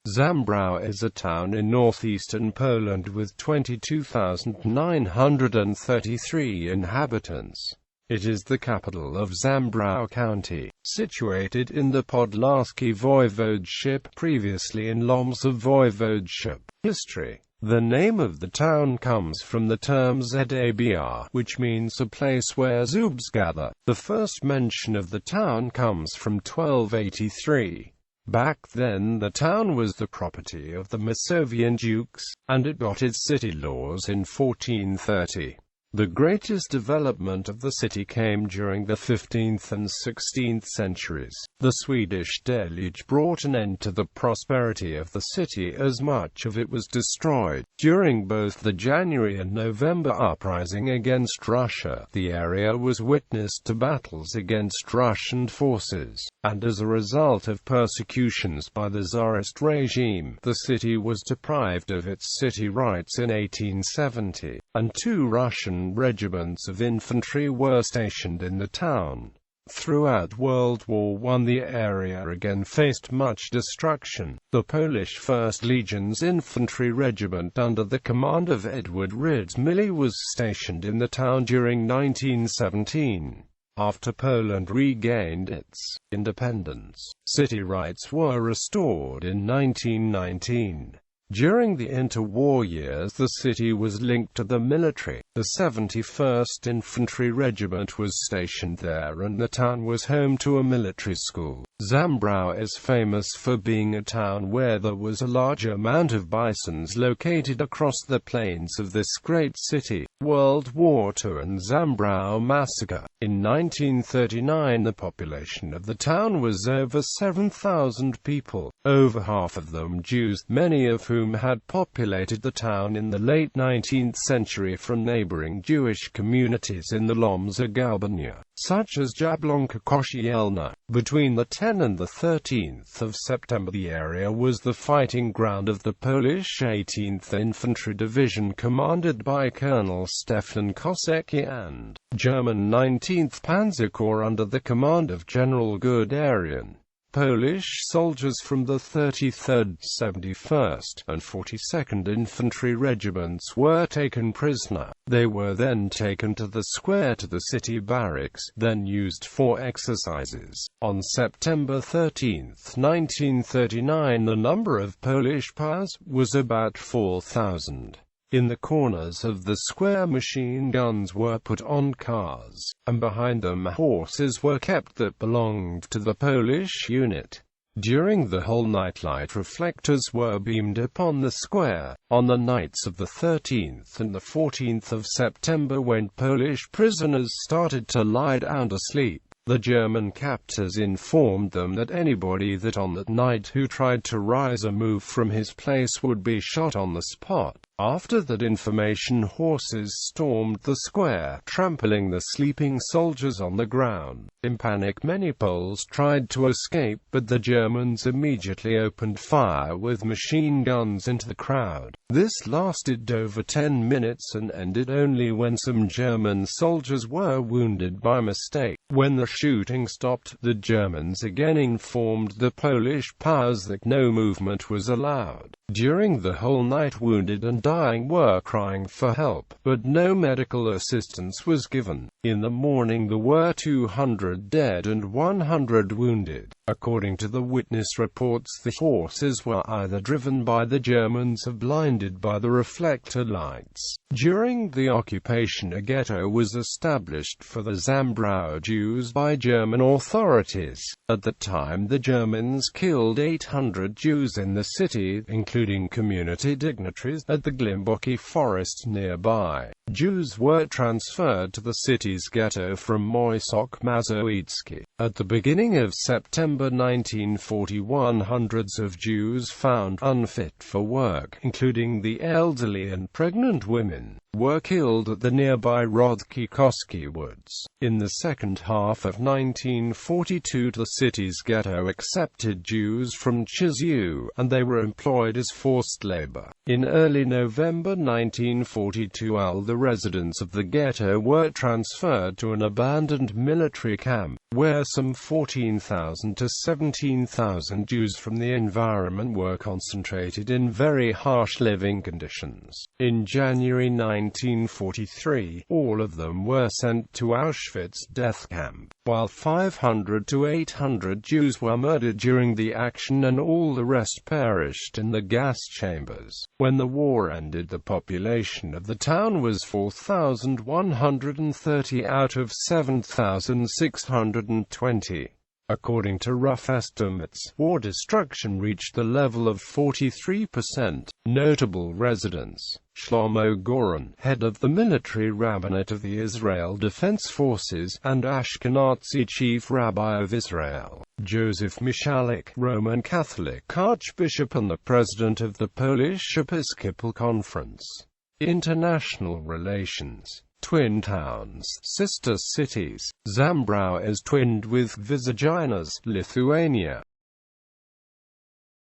Zambrów is a town in northeastern Poland with 22,933 inhabitants. It is the capital of Zambrów County, situated in the Podlaskie Voivodeship, previously in Łomża Voivodeship. History. The name of the town comes from the term Zabr, which means a place where zubs gather. The first mention of the town comes from 1283. Back then the town was the property of the Masovian dukes, and it got its city laws in 1430. The greatest development of the city came during the 15th and 16th centuries. The Swedish deluge brought an end to the prosperity of the city as much of it was destroyed. During both the January and November uprising against Russia, the area was witness to battles against Russian forces, and as a result of persecutions by the Tsarist regime, the city was deprived of its city rights in 1870, and two Russian regiments of infantry were stationed in the town. Throughout World War I the area again faced much destruction. The Polish 1st Legion's infantry regiment under the command of Edward Rydzmily was stationed in the town during 1917. After Poland regained its independence, city rights were restored in 1919. During the interwar years the city was linked to the military. The 71st Infantry Regiment was stationed there and the town was home to a military school. Zambrów is famous for being a town where there was a large amount of bisons located across the plains of this great city. World War II and Zambrów massacre. In 1939 the population of the town was over 7,000 people, over half of them Jews, many of whom had populated the town in the late 19th century from neighboring Jewish communities in the Łomża Gubernia, such as Jablonka Kościelna. Between the 10th and the 13th of September the area was the fighting ground of the Polish 18th Infantry Division commanded by Colonel Stefan Kosecki and German 19th Panzer Corps under the command of General Guderian. Polish soldiers from the 33rd, 71st, and 42nd Infantry Regiments were taken prisoner. They were then taken to the square to the city barracks, then used for exercises. On September 13, 1939 the number of Polish PAS was about 4,000. In the corners of the square machine guns were put on cars, and behind them horses were kept that belonged to the Polish unit. During the whole night light reflectors were beamed upon the square. On the nights of the 13th and the 14th of September when Polish prisoners started to lie down to sleep, the German captors informed them that anybody that on that night who tried to rise or move from his place would be shot on the spot. After that information horses stormed the square, trampling the sleeping soldiers on the ground. In panic many Poles tried to escape, but the Germans immediately opened fire with machine guns into the crowd. This lasted over 10 minutes and ended only when some German soldiers were wounded by mistake. When the shooting stopped, the Germans again informed the Polish powers that no movement was allowed. During the whole night wounded and dying were crying for help, but no medical assistance was given. In the morning there were 200 dead and 100 wounded. According to the witness reports, the horses were either driven by the Germans or blinded by the reflector lights. During the occupation a ghetto was established for the Zambrów Jews by German authorities. At the time the Germans killed 800 Jews in the city, including community dignitaries, at the Głęboki forest nearby. Jews were transferred to the city's ghetto from Moisok Mazowiecki. At the beginning of September 1941 hundreds of Jews found unfit for work, including the elderly and pregnant women. were killed at the nearby Rodkikowski Woods. In the second half of 1942, the city's ghetto accepted Jews from Chizyou, and they were employed as forced labor. In early November 1942, all the residents of the ghetto were transferred to an abandoned military camp, where some 14,000 to 17,000 Jews from the environment were concentrated in very harsh living conditions. In January 1943, all of them were sent to Auschwitz death camp, while 500 to 800 Jews were murdered during the action and all the rest perished in the gas chambers. When the war ended, the population of the town was 4,130 out of 7,620. According to rough estimates, war destruction reached the level of 43%. Notable residents: Shlomo Goren, head of the military rabbinate of the Israel Defense Forces, and Ashkenazi chief rabbi of Israel; Joseph Mishalik, Roman Catholic Archbishop and the president of the Polish Episcopal Conference. International relations. Twin towns, sister cities. Zambrów is twinned with Vyzhynas, Lithuania.